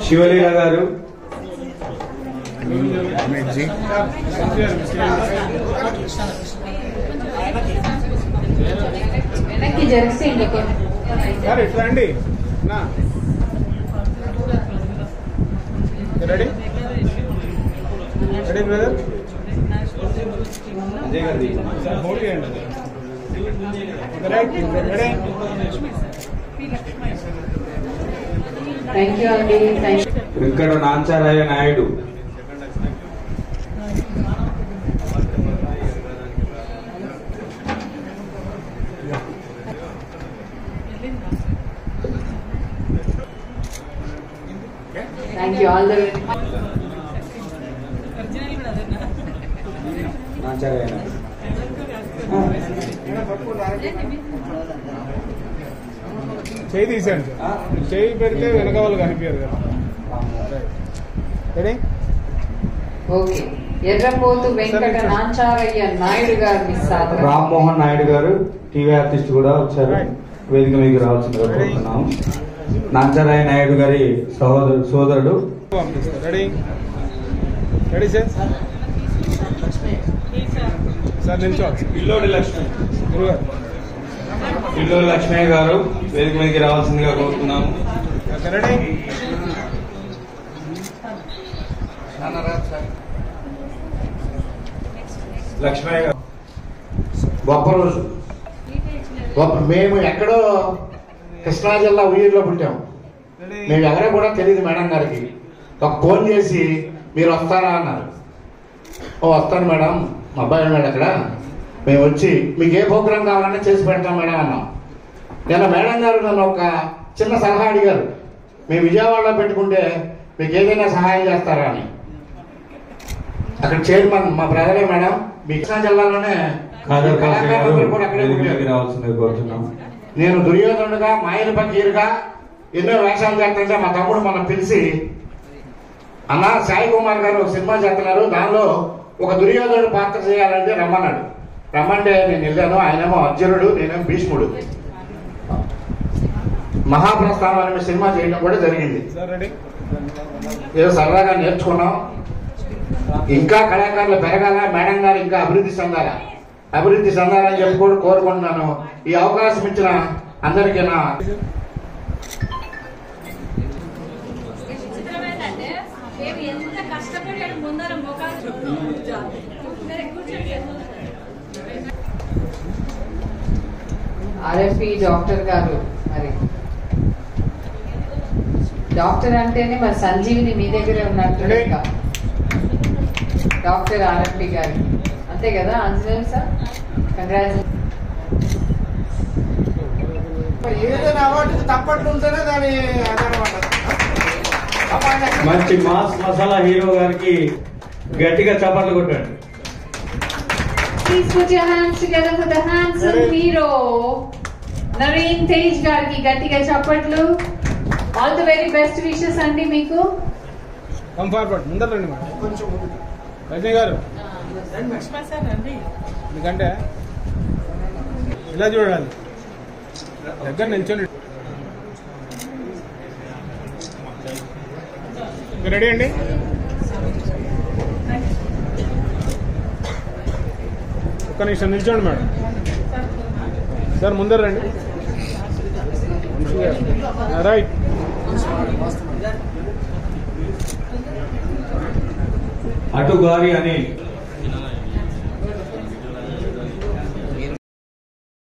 శివలీల గారు, వెనక్కి జరిసేయండి ఇట్లా అండి. Ready ready brother. అజయ్ గారి హోల్డ్ చేయండి. థ్యాంక్ యూ అండి. Venkata Nanchariah Naidu, thank you all the way. Nanchariah Naidu. చేయి తీసేయండి. చేయి పెడితే వెనక వాళ్ళు కనిపించారు కదా. రెడీ. ఓకే. ఎర్రపోతు వెంకట నాంచారయ్య నాయుడు గారు మిస్ ఆదరణ. రామ్మోహన్ నాయుడు గారు టీవీ ఆర్టిస్ట్ కూడా వచ్చారు. వేదిక మీకు రావాల్సిందిగా కోరుతున్నాము. నాంచారయ్య నాయుడు గారి సోదరుడు. Ready ready sir. సార్ నిల్చోవాలి. ఇల్లోడి లక్ష్మి, గురుగారు. ఇల్లోడి లక్ష్మయ్య గారు వేదిక మీదకి రావాల్సిందిగా కోరుతున్నాము. రెడీ. లక్ష్మయ్య గారు. గొప్ప రోజు. మేము ఎక్కడో కృష్ణా జిల్లా ఉయ్యూరులో పుట్టాము. మేము ఎవరో కూడా తెలియదు మేడం గారికి. ఒక ఫోన్ చేసి మీరు వస్తారా అన్నారు. ఓ వస్తాను మేడం, మా అబ్బాయి ఉన్నాడు అక్కడ, మేము వచ్చి మీకు ఏ ప్రోగ్రాం కావాలంటే చేసి పెడతాం మేడం అన్నాం. నిన్న మేడం గారు నన్ను ఒక చిన్న సలహా అడిగారు, మేము విజయవాడలో పెట్టుకుంటే మీకు ఏదైనా సహాయం చేస్తారా అని. అక్కడ చైర్మన్ మా బ్రదరే మేడం. మీ కృష్ణా జిల్లాలోనే నేను దుర్యోధనుడుగా, మాయల పకీరుగా ఎన్నో వేషాలు చేస్తుంటే మా తమ్ముడు మనం పిలిచి, అన్న సాయి కుమార్ గారు ఒక సినిమా చేస్తున్నారు, దానిలో ఒక దుర్యోధనుడు పాత్ర చేయాలంటే రమ్మన్నాడు. రమ్మంటే నేను వెళ్ళాను. ఆయనేమో అర్జునుడు, నేనేమో భీష్ముడు. మహాప్రస్థానం అనే సినిమా చేయడం కూడా జరిగింది. ఏదో సరదాగా నేర్చుకున్నాం. ఇంకా కళాకారులు పెరగాల, మేడం గారు ఇంకా అభివృద్ధి చెందాలని చెప్పి కూడా కోరుకుంటున్నాను. ఈ అవకాశం ఇచ్చిన అందరికీ నా ఆర్ఎఫ్పి డాక్టర్ గారు. మరి డాక్టర్ అంటేనే మరి సంజీవిని మీ దగ్గరే ఉన్నట్టు డాక్టర్ ఆర్ఎఫ్పి గారు, అంతే కదా ఆంజనేయులు సార్? కంగ్రాచులేషన్. ఏదైనా అవార్డు తప్పట్లు ఉంటేనే దాని మంచి మాస్ మసాలా హీరో గారికి గట్టిగా చప్పట్లు కొట్టండి. Please put your hands together for the handsome hero Naveen Tej గారికి గట్టిగా చప్పట్లు. All the very best wishes అండి మీకు. ముందర రండి మేడం, కొంచెం రజనీ గారు. ఎందుకంటే ఇలా చూడాలి, దగ్గర నిల్చొని. రెడీ అండి. ఒక్క నిమిషం నిల్చోండి మేడం. సార్ ముందర రండి. రైట్. అటుగారి అని